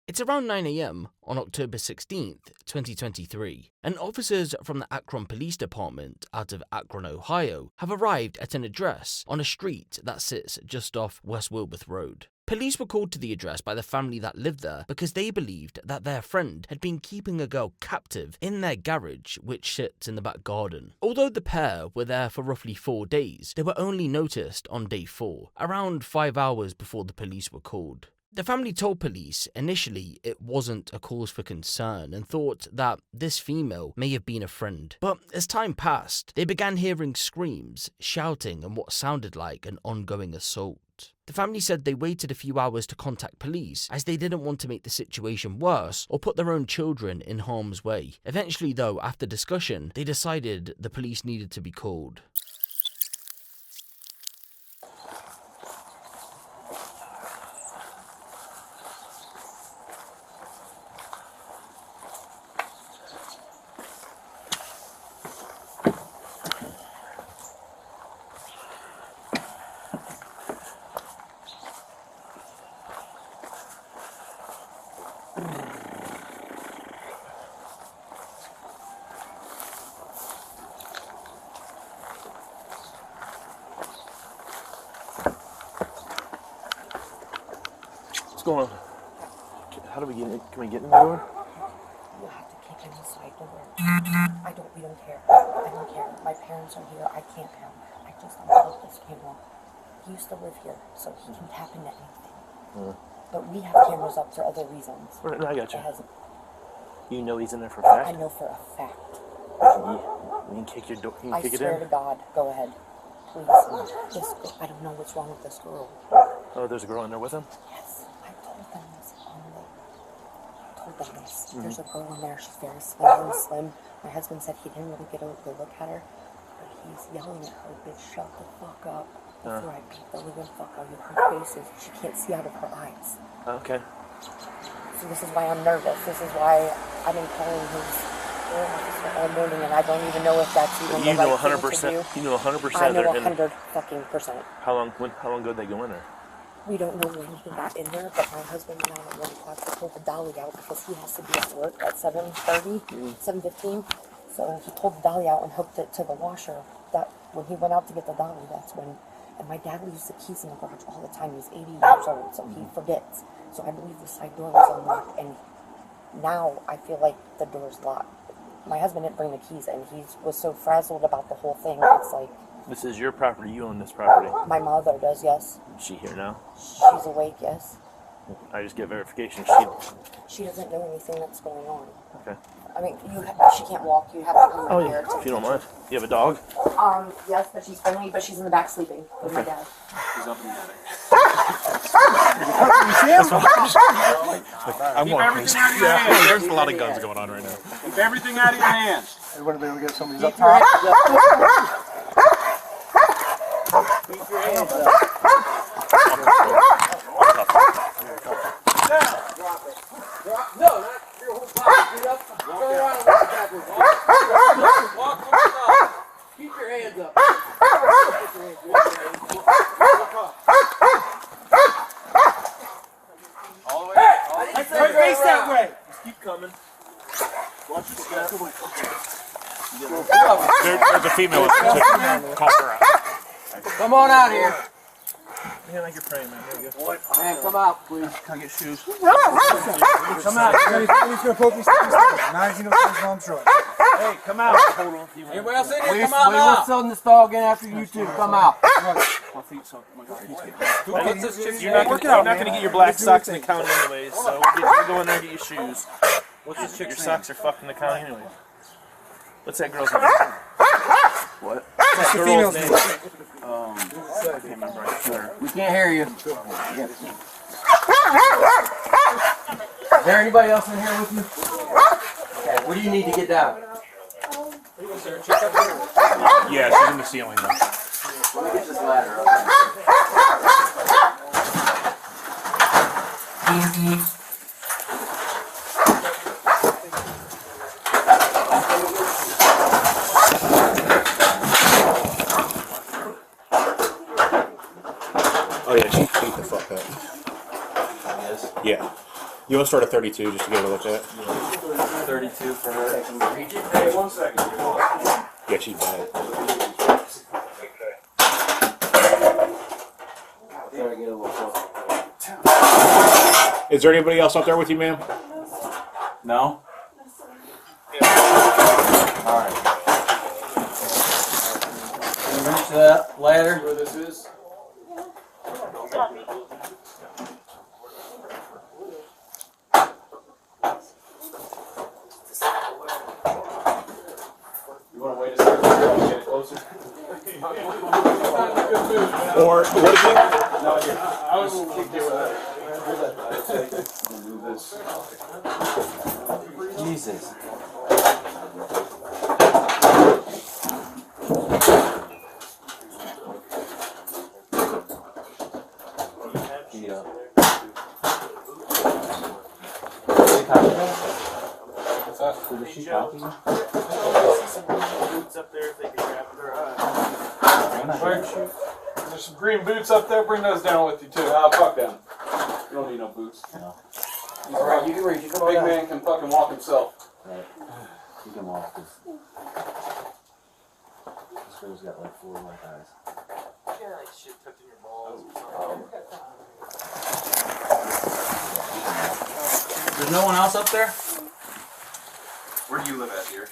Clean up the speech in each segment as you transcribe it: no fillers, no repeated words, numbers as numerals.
It's around 9 a.m. on October 16th, 2023, and officers from the Akron Police Department out of Akron, Ohio, have arrived at an address on a street that sits just off West Wilbeth Road. Police were called to the address by the family that lived there because they believed that their friend had been keeping a girl captive in their garage, which sits in the back garden. Although the pair were there for roughly 4 days, they were only noticed on day 4, around 5 hours before the police were called. The family told police initially it wasn't a cause for concern and thought that this female may have been a friend. But as time passed, they began hearing screams, shouting, and what sounded like an ongoing assault. The family said they waited a few hours to contact police as they didn't want to make the situation worse or put their own children in harm's way. Eventually though, after discussion, they decided the police needed to be called. What's going on? How do we get in? Can we get in the door? You have to kick in the side door. We don't care. I don't care. My parents are here. I can't have. I just unplugged this camera. He used to live here, so he can tap into anything. But we have cameras up for other reasons. Right, no, I got you. It hasn't. You know he's in there for a fact? I know for a fact. You can kick your door. You can I kick it swear in. to God, go ahead. Please. I don't know what's wrong with this girl. Oh, there's a girl in there with him? Yes, I told them this on the. There's a girl in there. She's very slim. My husband said he didn't really get a good look at her, but he's yelling at her, "Bitch, shut the fuck up!" Before I beat the living fuck out of her face. She can't see out of her eyes. Okay. So this is why I'm nervous. This is why I've been calling his officer all morning, and I don't even know if that's even You the know right 100%. thing to do. You know 100%. I know they're in there. 100%. How long ago did they go in there? We don't know when he got in there, but my husband went out at 1 o'clock to pull the dolly out because he has to be at work at 7:30, 7:15. So he pulled the dolly out and hooked it to the washer. That when he went out to get the dolly, that's when. And my dad leaves the keys in the garage all the time. He's 80 years old, so he forgets. So I believe the side door was unlocked, and now I feel like the door's locked. My husband didn't bring the keys, and he was so frazzled about the whole thing. It's like. This is your property. You own this property. My mother does, yes. Is she here now? She's awake, yes. I just get verification. She doesn't know anything that's going on. Okay. I mean, she can't walk. You have to come right here. If you don't mind. You have a dog? Yes, but she's friendly, but she's in the back sleeping with my dad. She's up in the attic. I'm going crazy. Yeah, there's a lot of guns going on right now. Keep everything out of your hands. Everybody be able to get somebody's Keep up your top. hands up. Keep your hands up. Now, drop it. No, not your whole body. Get up. Turn around and walk backwards. Walk on the side. Keep your hands up. All the way. Hey, face that way. Just keep coming. Watch your step. There's a female with to call her out. Come on out here. Yeah, like you're praying, man. There you go. Man, come out, please. Can I get shoes? Come out. He's gonna poke his now he's gonna put his mom's short. Hey, come out. Hold on. Anybody else in here? Come out now. We're selling this dog in after you two. Come out. My feet so. You're not gonna get your black socks in the county anyways, so we'll go in there and get your shoes. What's this chick's Your name? socks are fucking the county anyways. What's that girl's name? What? What's that girl's name? I can't remember. I swear. We can't hear you. Is there anybody else in here with you? Okay, where do you need to get down? Yeah, she's in the ceiling though. Let me get this ladder up. Oh yeah, she beat the fuck up. Yes. Yeah. You want to start at 32 just to get a look at it? 32 for her. Hey, 1 second. Yeah, she's bad. Try to get a little closer. Is there anybody else up there with you, ma'am? No? Alright. Can you reach that ladder? Where this is? You want to wait a second to get it closer? Or what if you? No, I was thinking with that. Move this. Jesus. Beat up. What's that? Did she copy you? Boots up there if they can grab their eye. There's some green boots up there. Bring those down with you too. Fuck them. You don't need no boots. No. Alright, you can reach. Big man can fucking walk himself. Right. You can walk this. This girl's got like 4 white eyes. Yeah, like shit tucked in your balls. There's no one else up there? Where do you live at here?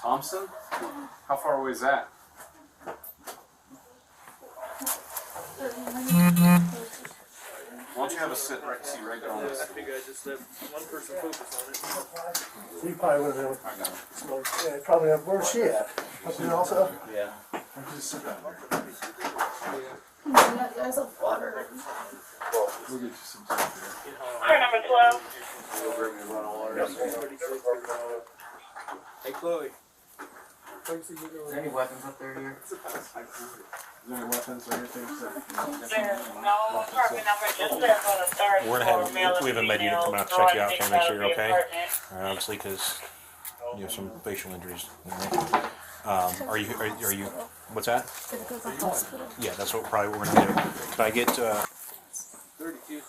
Thompson? How far away is that? Why don't you have a sit right there on this? I figure I just let one person focus on it. He probably would have I got it. been. Yeah, probably have. Where's she at? Up here also? Yeah. Just sit down there. There's a water. We'll get you some stuff here. Car number 12. We'll bring me a run of water. Hey, Chloe. Is there any weapons up there here? Is there any weapons or anything? There's no apartment number, just there for the third We're floor, gonna male have we have a and med unit female, come out to check you out, driving trying to make sure out you're of the okay. apartment. Obviously, because you have some facial injuries. Are you? What's that? Did it go to the hospital? Yeah, that's what probably we're gonna do. Can I get? 32.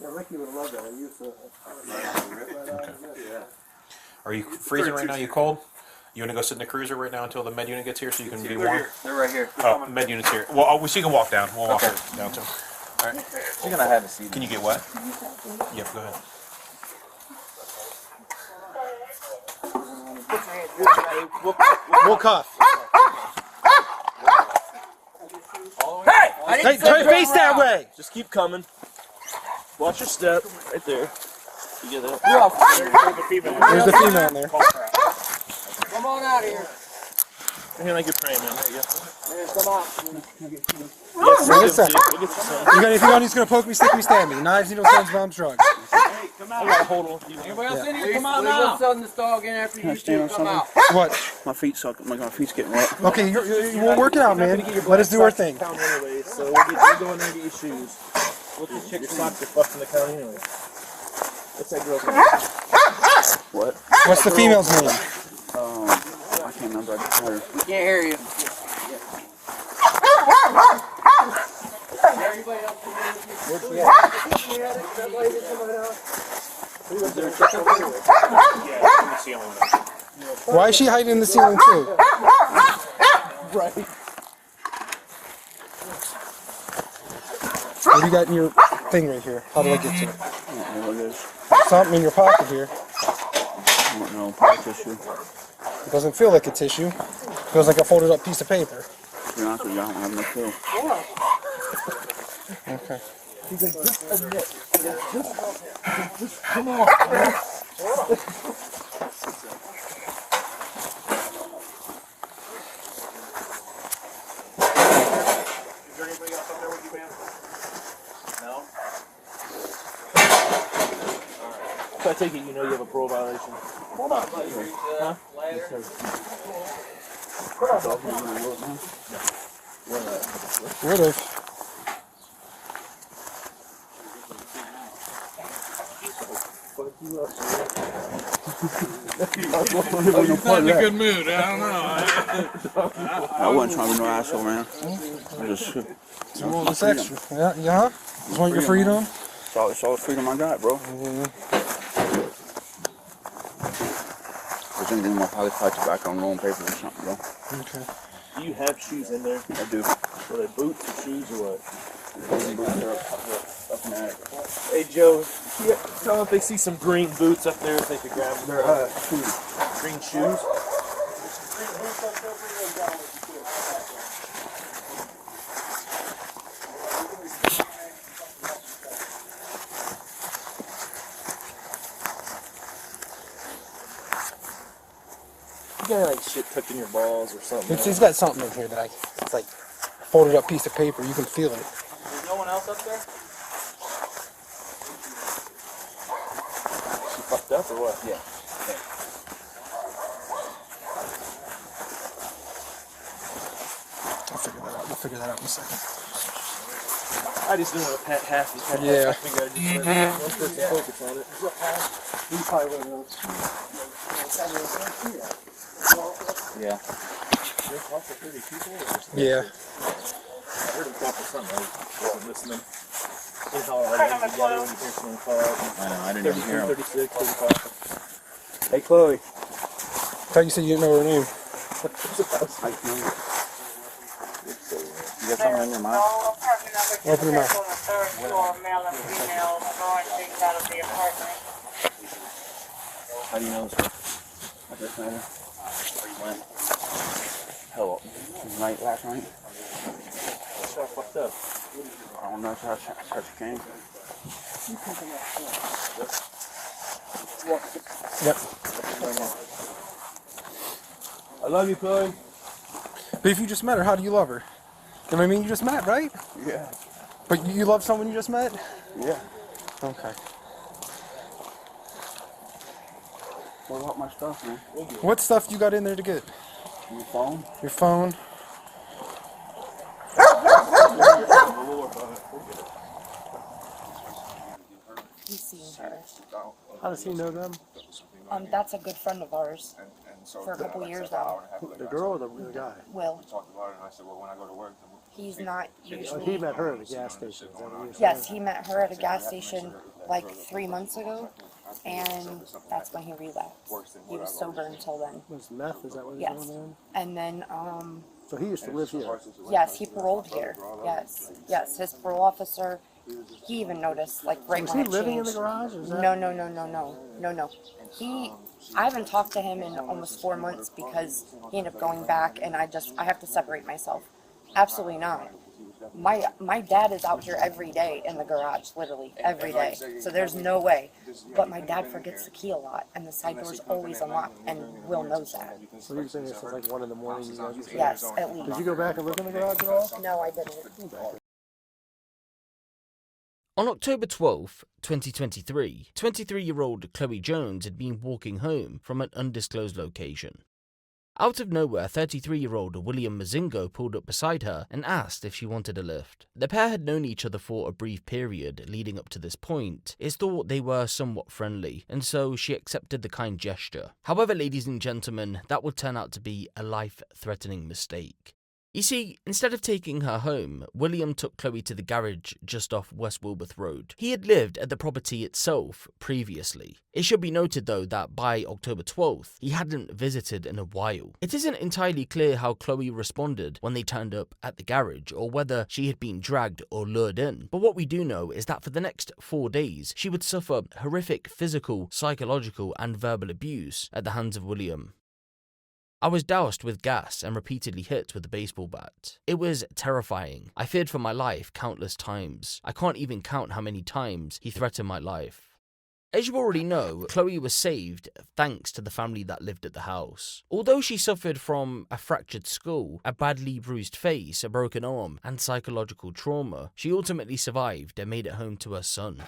Yeah, Ricky would love that. I used to. Yeah. Are you freezing right now? You cold? You want to go sit in the cruiser right now until the med unit gets here, so you can be warm? They're right here. Oh, med unit's here. Well, so you can walk down. We'll walk down to him. All right. You're gonna have a seat. Can you get wet? Yep. Go ahead. We'll cuff. Hey, turn your face that way. Just keep coming. Watch your step. Right there. You get that? There's the female in there. Come on out of here. Here, like you're praying, man. There you go. Come on. What's that? You got anything on? He's gonna poke me, stick me, stab me. Knives, needles, guns, bombs, drugs. I gotta hold on. Anybody else in here? Come out now. Selling this dog in after you two come out. What? My feet suck. My feet's getting wet. Okay, we'll work it out, man. Let us do our thing. Anyway, so we'll go in there and get your shoes. We'll just check your socks are fucked in the county anyway. What's that girl's name? What? What's the female's name? I can't remember. I just heard her. We can't hear you. Why is she hiding in the ceiling too? Right. What do you got in your thing right here? How do I get to it? I don't know what it is. Something in your pocket here. I don't know. Probably tissue. It doesn't feel like a tissue. It feels like a folded up piece of paper. To be honest with you, I don't have no clue. Okay. Come on. Is there anybody else up there with you, ma'am? No. So I take it you know you have a parole violation. Hold on, buddy. Huh? Would have. He's not in a good mood. I don't know. I wasn't trying to be no asshole, man. Just, You want this extra? Yeah, yeah. Just want your freedom. it's all the freedom I got, bro. There's anything in my pocket, like tobacco and rolling papers or something, bro. Okay. Do you have shoes in there? I do. Are they boots or shoes or what? They're up in the attic. Hey Joe, yeah, tell them if they see some green boots up there, if they could grab them. They're shoes. Green shoes? You got like shit tucked in your balls or something. He's got something in here that it's like folded up piece of paper. You can feel it. There's no one else up there? She fucked up or what? Yeah. I'll figure that out. We'll figure that out in a second. I just didn't want to pat half these heads. Yeah. I think I just let one person focus on it. You probably wouldn't know. Yeah. There's lots of pretty people. Yeah. I heard him talk to something. I wasn't listening. In Colorado, you got it when you hear someone call out. I know, I didn't even hear 33, him. 36, 35. Hey, Chloe. Thought you said you didn't know her name. You got something in your mind? No apartment number, just Open your check on the third floor, male and female, throwing things out of the apartment. How do you know this? I just met her. Where you went? Hell, last night? That's all fucked up. I don't know how she came. Yep. I love you, Chloe. But if you just met her, how do you love her? You know what I mean? You just met, right? Yeah. But you love someone you just met? Yeah. Okay. What about my stuff, man? What stuff you got in there to get? Your phone? Your phone? He's seen her. How does he know them? That's a good friend of ours for a couple years now. The girl or the guy? Will. He's not He usually. met her at the gas station. Is that what you're saying? Yes, he met her at a gas station like 3 months ago, and that's when he relapsed. He was sober until then. Was meth? Is that what he's Yes. going on? And then, So he used to live here. yes, he paroled here. Yes, yes, his parole officer. He even noticed, like right Was when he it living in the changed. garage? Or is that... No. I haven't talked to him in almost 4 months because he ended up going back, and I have to separate myself. Absolutely not. My dad is out here every day in the garage, literally every day. So there's no way. But my dad forgets the key a lot, and the side door's always unlocked, and Will knows that. So you're saying it's like 1 in the morning? You guys used to- Yes, at least. Did you go back and look in the garage at all? No, I didn't. On October 12, 2023, 23-year-old Chloe Jones had been walking home from an undisclosed location. Out of nowhere, 33-year-old William Mazingo pulled up beside her and asked if she wanted a lift. The pair had known each other for a brief period leading up to this point. It's thought they were somewhat friendly, and so she accepted the kind gesture. However, ladies and gentlemen, that would turn out to be a life-threatening mistake. You see, instead of taking her home, William took Chloe to the garage just off West Wilbeth Road. He had lived at the property itself previously. It should be noted though that by October 12th, he hadn't visited in a while. It isn't entirely clear how Chloe responded when they turned up at the garage or whether she had been dragged or lured in. But what we do know is that for the next 4 days, she would suffer horrific physical, psychological and verbal abuse at the hands of William. I was doused with gas and repeatedly hit with a baseball bat. It was terrifying. I feared for my life countless times. I can't even count how many times he threatened my life. As you already know, Chloe was saved thanks to the family that lived at the house. Although she suffered from a fractured skull, a badly bruised face, a broken arm, and psychological trauma, she ultimately survived and made it home to her son.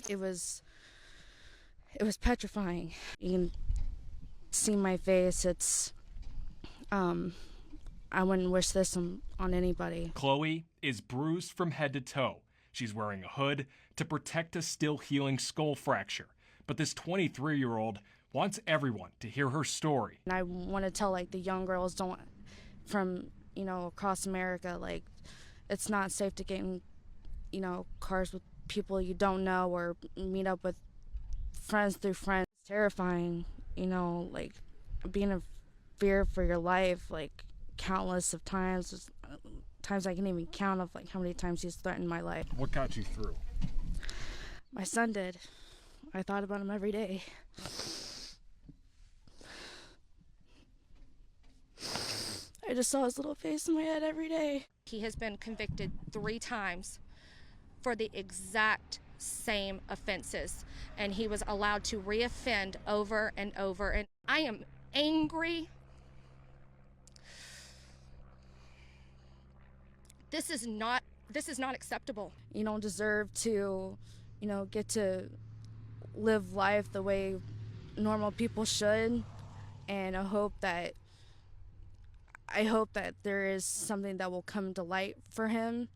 It was petrifying. You can see my face. I wouldn't wish this on anybody. Chloe is bruised from head to toe. She's wearing a hood to protect a still healing skull fracture. But this 23-year-old wants everyone to hear her story. And I want to tell the young girls from across America, it's not safe to get in, cars with people you don't know or meet up with friends through friends. It's terrifying, like being in fear for your life, like countless of times. Times I can even count of like how many times he's threatened my life. What got you through? My son did. I thought about him every day. I just saw his little face in my head every day. He has been convicted 3 times for the exact same offenses, and he was allowed to reoffend over and over. And I am angry. This is not acceptable. You don't deserve to, get to live life the way normal people should, and I hope that there is something that will come to light for him.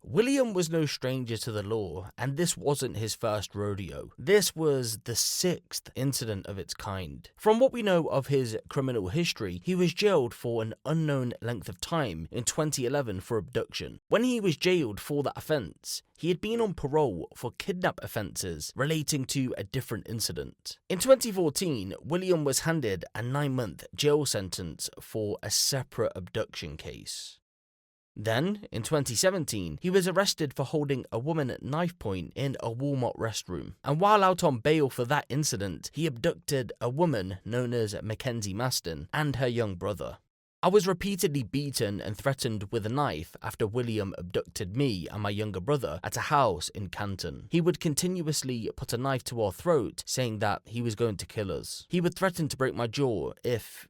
William was no stranger to the law, and this wasn't his first rodeo. This was the 6th incident of its kind. From what we know of his criminal history, he was jailed for an unknown length of time in 2011 for abduction. When he was jailed for that offence, he had been on parole for kidnap offences relating to a different incident. In 2014, William was handed a 9-month jail sentence for a separate abduction case. Then, in 2017, he was arrested for holding a woman at knife point in a Walmart restroom. And while out on bail for that incident, he abducted a woman known as Mackenzie Maston and her young brother. I was repeatedly beaten and threatened with a knife after William abducted me and my younger brother at a house in Canton. He would continuously put a knife to our throat, saying that he was going to kill us. He would threaten to break my jaw if,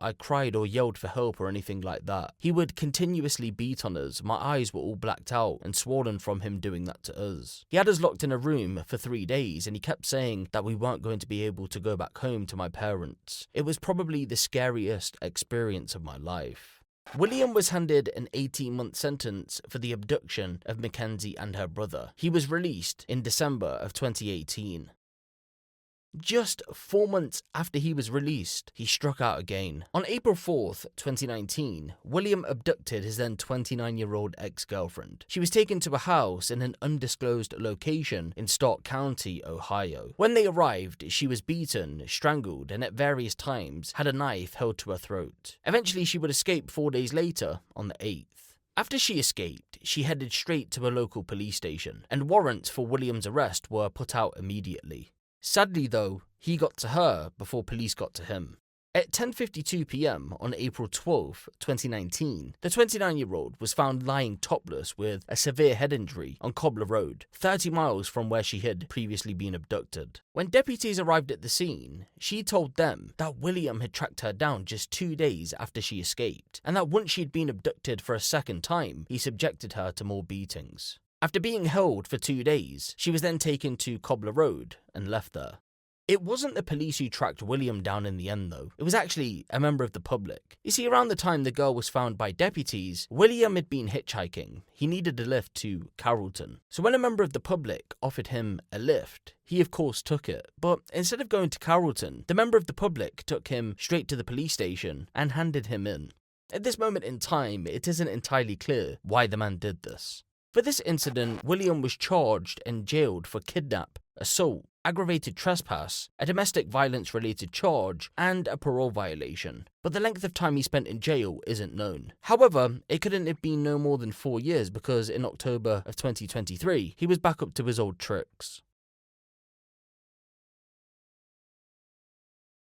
I cried or yelled for help or anything like that. He would continuously beat on us. My eyes were all blacked out and swollen from him doing that to us. He had us locked in a room for 3 days, and he kept saying that we weren't going to be able to go back home to my parents. It was probably the scariest experience of my life. William was handed an 18-month sentence for the abduction of Mackenzie and her brother. He was released in December of 2018. Just 4 months after he was released, he struck out again. On April 4th, 2019, William abducted his then 29-year-old ex-girlfriend. She was taken to a house in an undisclosed location in Stark County, Ohio. When they arrived, she was beaten, strangled, and at various times had a knife held to her throat. Eventually, she would escape 4 days later, on the 8th. After she escaped, she headed straight to a local police station, and warrants for William's arrest were put out immediately. Sadly though, he got to her before police got to him. At 10:52 p.m. on April 12, 2019, the 29-year-old was found lying topless with a severe head injury on Cobbler Road, 30 miles from where she had previously been abducted. When deputies arrived at the scene, she told them that William had tracked her down just 2 days after she escaped, and that once she had been abducted for a second time, he subjected her to more beatings. After being held for 2 days, she was then taken to Cobbler Road and left there. It wasn't the police who tracked William down in the end though, it was actually a member of the public. You see, around the time the girl was found by deputies, William had been hitchhiking. He needed a lift to Carrollton. So when a member of the public offered him a lift, he of course took it. But instead of going to Carrollton, the member of the public took him straight to the police station and handed him in. At this moment in time, it isn't entirely clear why the man did this. For this incident, William was charged and jailed for kidnap, assault, aggravated trespass, a domestic violence-related charge, and a parole violation. But the length of time he spent in jail isn't known. However, it couldn't have been no more than 4 years because in October of 2023, he was back up to his old tricks.